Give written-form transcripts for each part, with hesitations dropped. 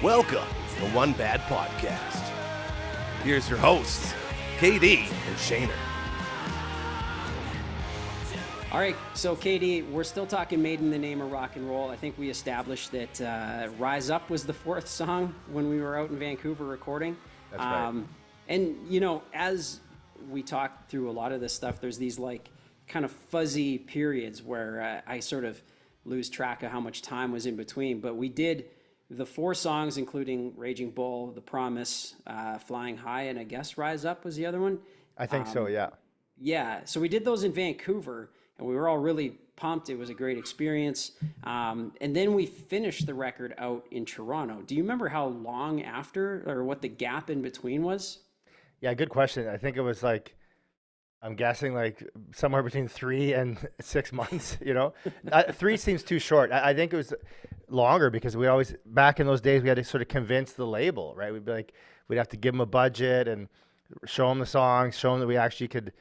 Welcome to One Bad Podcast. Here's your hosts, KD and Shaner. All right, so KD, we're still talking Made in the Name of Rock and Roll. I think we established that Rise Up was the fourth song when we were out in Vancouver recording. That's right. And, you know, as we talk through a lot of this stuff, there's these like kind of fuzzy periods where I sort of lose track of how much time was in between. But we did the four songs, including Raging Bull, The Promise, Flying High, and I guess Rise Up was the other one. I think so, yeah. Yeah, so we did those in Vancouver, and we were all really pumped. It was a great experience. And then we finished the record out in Toronto. Do you remember how long after, or what the gap in between was? Yeah, good question. I think it was like, I'm guessing like somewhere between 3 and 6 months, you know? 3 seems too short. I think it was longer because we always, back in those days, we had to sort of convince the label, right? We'd be like, we'd have to give them a budget and show them the songs, show them that we actually can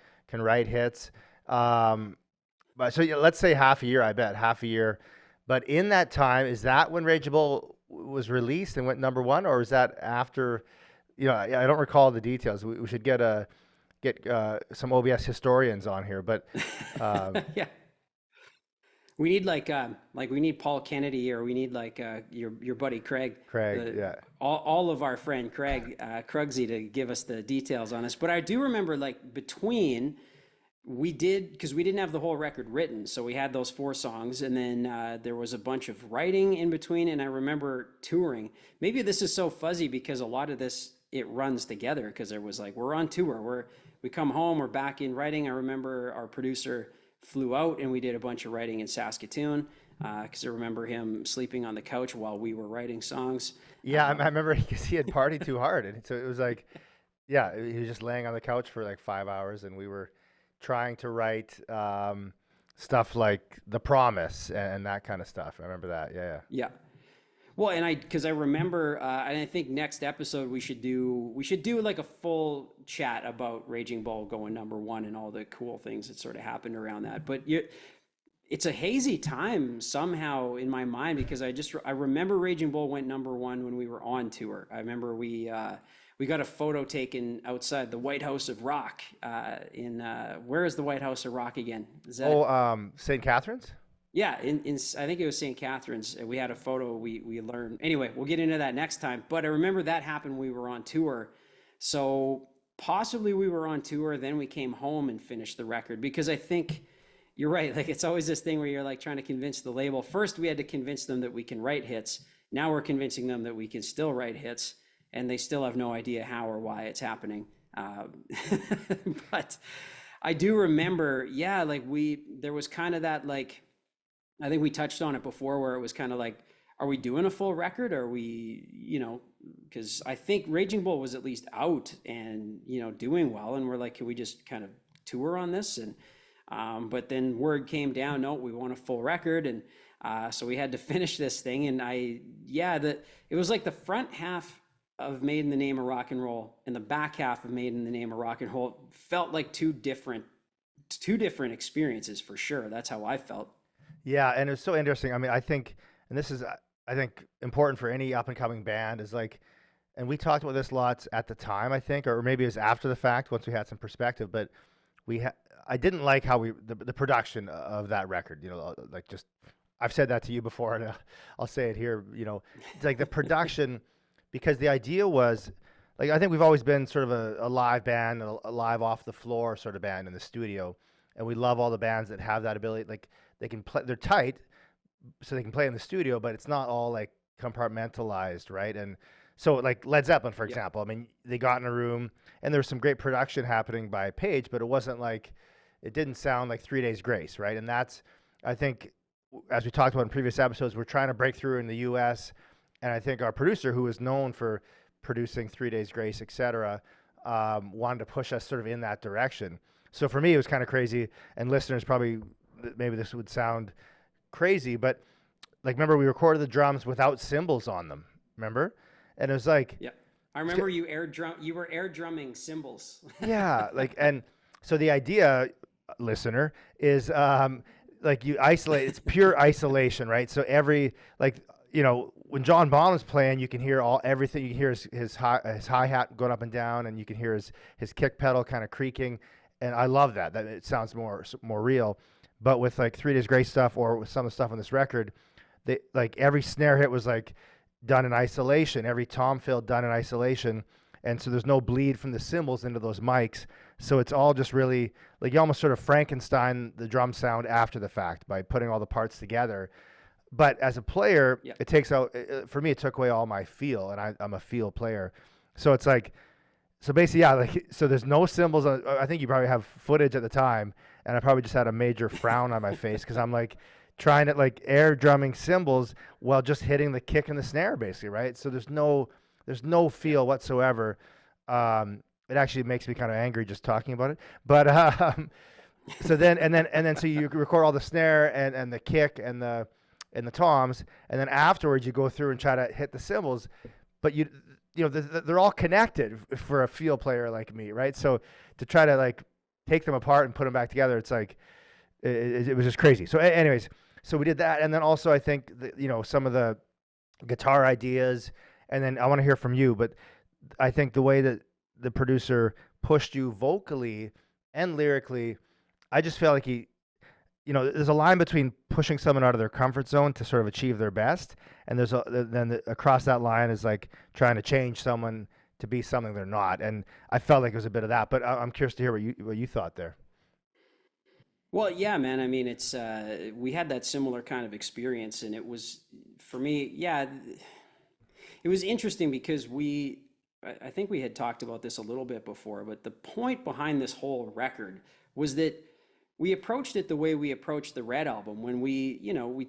write hits. But so yeah, let's say half a year. But in that time, is that when Raging Bull was released and went number one, or is that after? You know, I don't recall the details. We should get some OBS historians on here, but Yeah. We need like we need Paul Kennedy, or we need like your buddy Craig. Yeah. All of our friend Craig Krugsy to give us the details on this. But I do remember like between we did, because we didn't have the whole record written, so we had those 4 songs, and then there was a bunch of writing in between, and I remember touring. Maybe this is so fuzzy because a lot of this it runs together, because there was like we're on tour, we come home, we're back in writing. I remember our producer flew out and we did a bunch of writing in Saskatoon, because I remember him sleeping on the couch while we were writing songs. Yeah, I remember because he had partied too hard, and so it was like, yeah, he was just laying on the couch for like 5 hours, and we were trying to write stuff like The Promise and that kind of stuff. I remember that. Yeah. Well, and because I remember, and I think next episode we should do like a full chat about Raging Bull going number one and all the cool things that sort of happened around that. But it's a hazy time somehow in my mind, because I remember Raging Bull went number one when we were on tour. I remember we got a photo taken outside the White House of Rock in where is the White House of Rock again? Is that St. Catharines? Yeah, in I think it was St. Catharines. We had a photo we learned. Anyway, we'll get into that next time. But I remember that happened when we were on tour. So possibly we were on tour, then we came home and finished the record, because I think you're right. Like, it's always this thing where you're like trying to convince the label. First, we had to convince them that we can write hits. Now we're convincing them that we can still write hits, and they still have no idea how or why it's happening. But I do remember, yeah, like there was kind of that, like, I think we touched on it before, where it was kind of like, are we doing a full record? Or are we, you know, because I think Raging Bull was at least out and, you know, doing well. And we're like, can we just kind of tour on this? And, but then word came down, no, we want a full record. And so we had to finish this thing. And it was like the front half of Made in the Name of Rock and Roll and the back half of Made in the Name of Rock and Roll felt like two different experiences, for sure. That's how I felt. Yeah, and it's so interesting. I mean, I think important for any up and coming band is like, and we talked about this lots at the time, I think, or maybe it was after the fact once we had some perspective. But I didn't like how the production of that record. You know, like, just, I've said that to you before, and I'll say it here. You know, it's like the production, because the idea was, like, I think we've always been sort of a live band, a live off the floor sort of band in the studio, and we love all the bands that have that ability. Like, they can play, they're tight, so they can play in the studio, but it's not all like compartmentalized, right? And so, like Led Zeppelin, for example, I mean, they got in a room and there was some great production happening by Page, but it didn't sound like 3 Days Grace, right? And that's, I think, as we talked about in previous episodes, we're trying to break through in the US, and I think our producer, who is known for producing 3 Days Grace, etc., wanted to push us sort of in that direction. So for me, it was kind of crazy, and listeners probably, maybe this would sound crazy, but like, remember we recorded the drums without cymbals on them, remember? And it was like, yeah, I remember you were air drumming cymbals. Yeah, like, and so the idea, listener, is like, you isolate, it's pure isolation, right? So every, like, you know, when John Bonham's playing, you can hear everything. You can hear his hi-hat going up and down, and you can hear his kick pedal kind of creaking, and I love that. That it sounds more real. But with like 3 Days Grace stuff, or with some of the stuff on this record, they like every snare hit was like done in isolation, every tom fill done in isolation, and so there's no bleed from the cymbals into those mics. So it's all just really like you almost sort of Frankenstein the drum sound after the fact by putting all the parts together. But as a player, Yeah. it takes out, for me, it took away all my feel, and I'm a feel player. So it's like, so basically, yeah, like, so there's no cymbals. I think you probably have footage at the time, and I probably just had a major frown on my face because I'm like trying to like air drumming cymbals while just hitting the kick and the snare, basically, right? So there's no feel whatsoever. It actually makes me kind of angry just talking about it. But so then so you record all the snare and the kick and the toms, and then afterwards you go through and try to hit the cymbals, but they're all connected for a field player like me, right? So to try to like take them apart and put them back together, it's like it was just crazy. So anyways, so we did that, and then also I think some of the guitar ideas, and then I want to hear from you, but I think the way that the producer pushed you vocally and lyrically, I just felt like there's a line between pushing someone out of their comfort zone to sort of achieve their best, and across that line is like trying to change someone to be something they're not. And I felt like it was a bit of that, but I'm curious to hear what you thought there. Well, yeah, man. I mean, it's we had that similar kind of experience, and it was for me, yeah, it was interesting because I think we had talked about this a little bit before, but the point behind this whole record was that we approached it the way we approached the Red album when we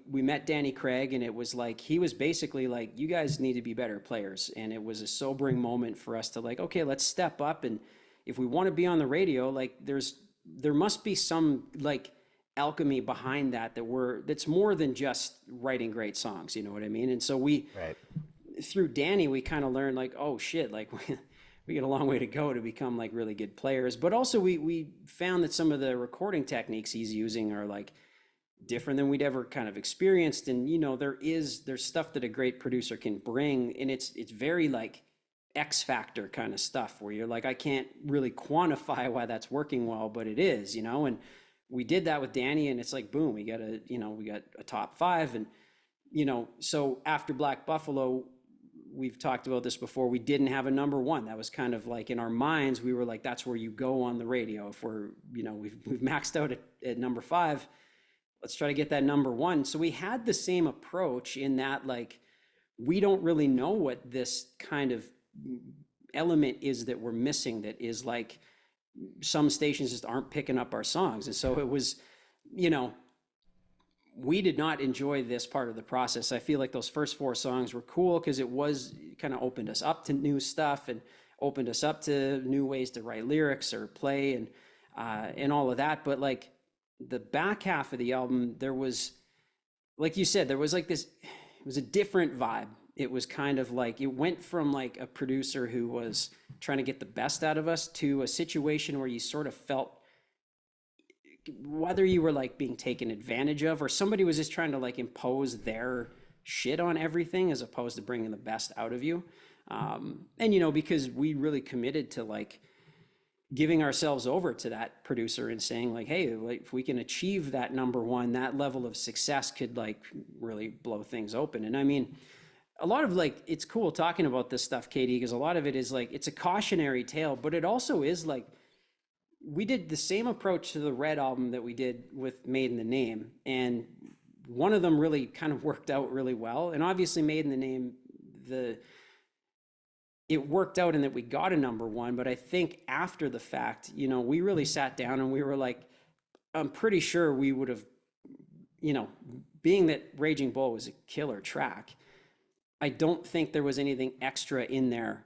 met Danny Craig, and it was like he was basically like, you guys need to be better players, and it was a sobering moment for us to like, okay, let's step up, and if we want to be on the radio, like there must be some like alchemy behind that's more than just writing great songs, you know what I mean? And so through Danny, we kind of learned like, oh shit, like we got a long way to go to become like really good players. But also we found that some of the recording techniques he's using are like different than we'd ever kind of experienced. And there's stuff that a great producer can bring, and it's very like X factor kind of stuff where you're like, I can't really quantify why that's working well, but it is, and we did that with Danny, and it's like, boom, we got a top 5. And, so after Black Buffalo, we've talked about this before, we didn't have a number 1. That was kind of like in our minds, we were like, that's where you go on the radio. If we've maxed out at number 5, let's try to get that number 1. So we had the same approach in that, like, we don't really know what this kind of element is that we're missing, that is like some stations just aren't picking up our songs. And so it was, we did not enjoy this part of the process. I feel like those first 4 songs were cool because it kind of opened us up to new stuff and opened us up to new ways to write lyrics or play and all of that. But like the back half of the album, there was, like you said, there was like this, it was a different vibe. It was kind of like, it went from like a producer who was trying to get the best out of us to a situation where you sort of felt, whether you were like being taken advantage of or somebody was just trying to like impose their shit on everything as opposed to bringing the best out of you. And because we really committed to like giving ourselves over to that producer and saying like, hey, like if we can achieve that number 1, that level of success could like really blow things open. And I mean, a lot of like, it's cool talking about this stuff, Katie, because a lot of it is like, it's a cautionary tale, but it also is like, we did the same approach to the Red album that we did with Made in the Name. And one of them really kind of worked out really well. And obviously Made in the Name, it worked out in that we got a number 1. But I think after the fact, we really sat down and we were like, I'm pretty sure we would have, being that Raging Bull was a killer track, I don't think there was anything extra in there,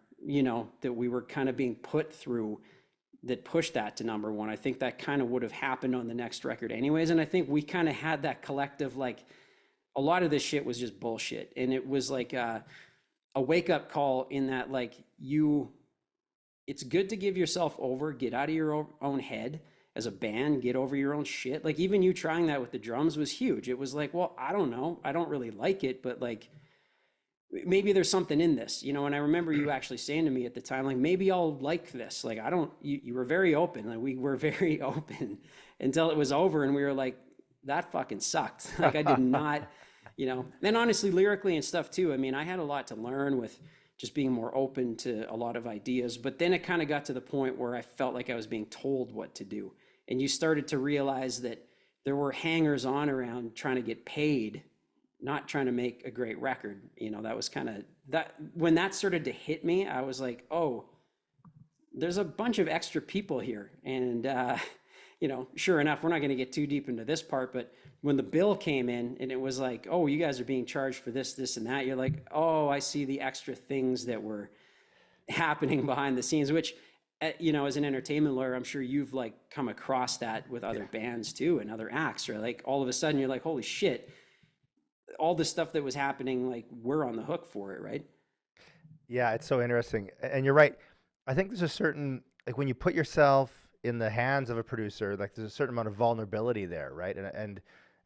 that we were kind of being put through that pushed that to number 1. I think that kind of would have happened on the next record anyways. And I think we kind of had that collective, like a lot of this shit was just bullshit. And it was like a wake up call in that, like it's good to give yourself over, get out of your own head as a band, get over your own shit. Like even you trying that with the drums was huge. It was like, well, I don't know. I don't really like it, but like, maybe there's something in this, you know. And I remember you actually saying to me at the time, like, maybe I'll like this. Like, I don't, you were very open. Like, we were very open until it was over. And we were like, that fucking sucked. Like, I did not, you know, and honestly, lyrically and stuff too. I mean, I had a lot to learn with just being more open to a lot of ideas. But then it kind of got to the point where I felt like I was being told what to do. And you started to realize that there were hangers on around trying to get paid, not trying to make a great record. You know, that was kind of that when that started to hit me, I was like, oh, there's a bunch of extra people here. And, you know, sure enough, we're not going to get too deep into this part, but when the bill came in and it was like, oh, you guys are being charged for this, this, and that, you're like, oh, I see the extra things that were happening behind the scenes, which, you know, as an entertainment lawyer, I'm sure you've like come across that with other bands too and other acts, right? Like all of a sudden you're like, holy shit, all the stuff that was happening, like we're on the hook for it, right? Yeah, it's so interesting. And you're right. I think there's a certain, like when you put yourself in the hands of a producer, like there's a certain amount of vulnerability there, right?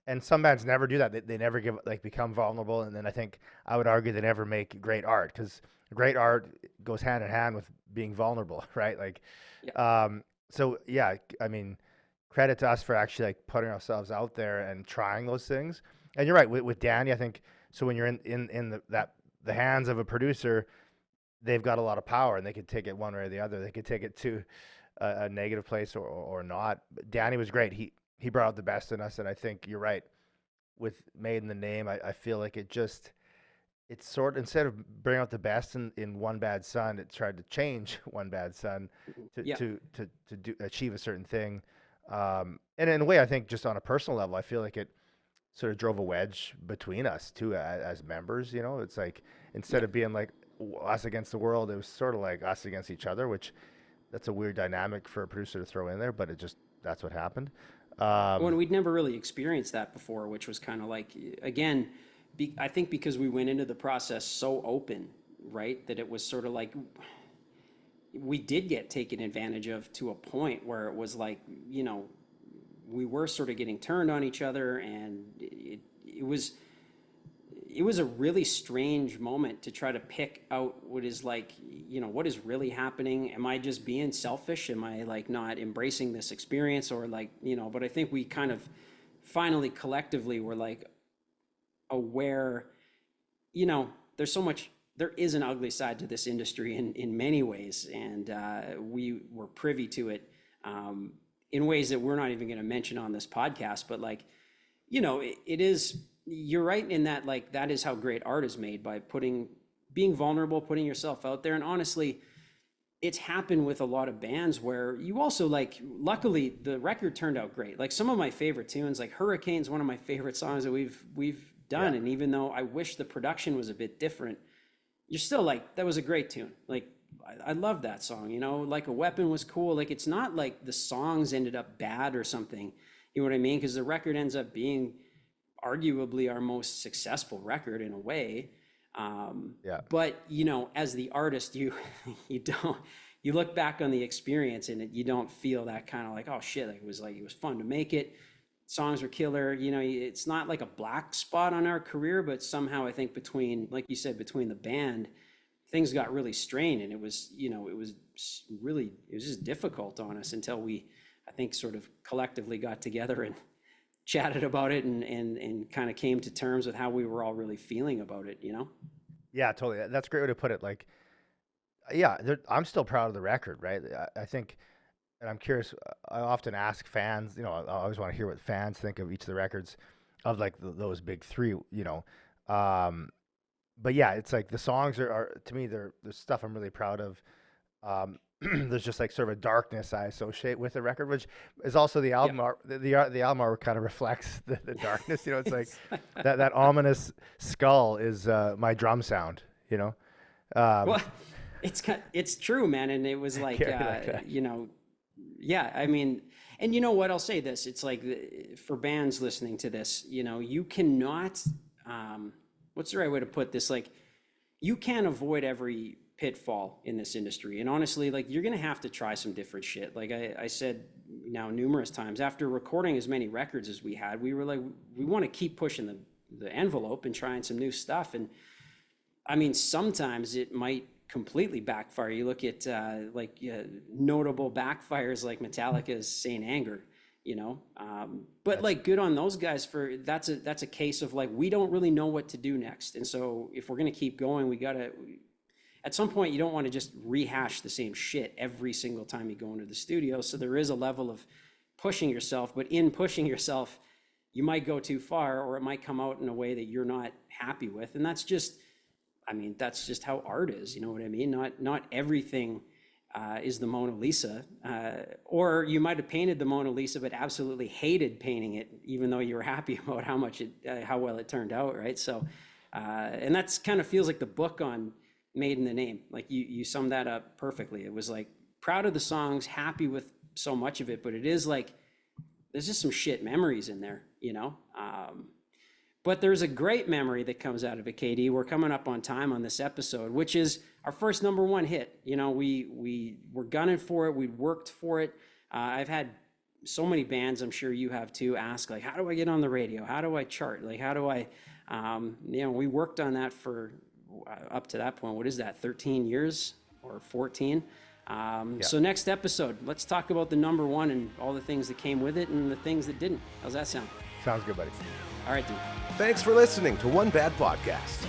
And some bands never do that. They never become vulnerable. And then I think I would argue they never make great art, because great art goes hand in hand with being vulnerable, right? Like, Yeah. so yeah, I mean, credit to us for actually like putting ourselves out there and trying those things. And you're right with Danny, I think. So when you're in the hands of a producer, they've got a lot of power and they could take it one way or the other. They could take it to a negative place or not. But Danny was great. He brought out the best in us. And I think you're right with Made in the Name. I feel like it's sort, instead of bringing out the best in One Bad Son, it tried to change One Bad Son Yeah. to achieve a certain thing. And in a way, I think just on a personal level, I feel like it sort of drove a wedge between us too, as members. You know, it's like instead Yeah. of being like us against the world, it was sort of like us against each other, which that's a weird dynamic for a producer to throw in there, but that's what happened. When we'd never really experienced that before, which was kind of like, again, I think because we went into the process so open, right? That it was sort of like we did get taken advantage of to a point where it was like, you know, we were sort of getting turned on each other, and it was a really strange moment to try to pick out what is like, you know, what is really happening. Am I just being selfish? Am I like not embracing this experience, or like, you know? But I think we kind of finally collectively were like aware, you know, there is an ugly side to this industry in many ways, and we were privy to it in ways that we're not even going to mention on this podcast. But like, you know, it is, you're right in that, like, that is how great art is made, by being vulnerable, putting yourself out there. And honestly, it's happened with a lot of bands where you also, like, luckily the record turned out great. Like some of my favorite tunes, like Hurricane's one of my favorite songs that we've done. Yeah. And even though I wish the production was a bit different, you're still like, that was a great tune. Like, I love that song, you know. Like a Weapon was cool. Like, it's not like the songs ended up bad or something, you know what I mean? Because the record ends up being arguably our most successful record in a way. Yeah. But you know, as the artist, you you don't, you look back on the experience and you don't feel that kind of like, oh shit, like it was fun to make it. Songs were killer. You know, it's not like a black spot on our career, but somehow I think between, like you said, between the band, things got really strained, and it was, you know, it was just difficult on us until we, I think, sort of collectively got together and chatted about it, and kind of came to terms with how we were all really feeling about it, you know? Yeah, totally. That's a great way to put it. Like, yeah, I'm still proud of the record, right? I think, and I'm curious. I often ask fans. You know, I always want to hear what fans think of each of the records, of like those big three. You know, but yeah, it's like the songs are to me, they're stuff I'm really proud of. There's just like sort of a darkness I associate with the record, which is also the album art. The album art kind of reflects the darkness. You know, it's like that ominous skull is my drum sound. You know, Well, it's true, man. And it was like, you know, yeah, I mean, and you know what, I'll say this, it's like, for bands listening to this, you know, you cannot, what's the right way to put this? Like, you can't avoid every pitfall in this industry. And honestly, like, you're going to have to try some different shit. Like I said now numerous times, after recording as many records as we had, we were like, we want to keep pushing the envelope and trying some new stuff. And I mean, sometimes it might completely backfire. You look at notable backfires like Metallica's Saint Anger, you know. But like, good on those guys for that's a case of like, we don't really know what to do next, and so if we're gonna keep going, we gotta. At some point, you don't want to just rehash the same shit every single time you go into the studio. So there is a level of pushing yourself, but in pushing yourself, you might go too far, or it might come out in a way that you're not happy with, and that's just. I mean, that's just how art is. You know what I mean? Not everything is the Mona Lisa, or you might have painted the Mona Lisa, but absolutely hated painting it, even though you were happy about how well it turned out, right? So, and that's kind of feels like the book on Made in the Name. Like you summed that up perfectly. It was like proud of the songs, happy with so much of it, but it is like there's just some shit memories in there, you know. But there's a great memory that comes out of it, KD. We're coming up on time on this episode, which is our first #1 hit. You know, we were gunning for it. We worked for it. I've had so many bands, I'm sure you have too, ask like, how do I get on the radio? How do I chart? Like, how do I, you know, we worked on that for up to that point. What is that, 13 years or 14? So next episode, let's talk about the #1 and all the things that came with it and the things that didn't. How's that sound? Sounds good, buddy. All right, dude. Thanks for listening to One Bad Podcast.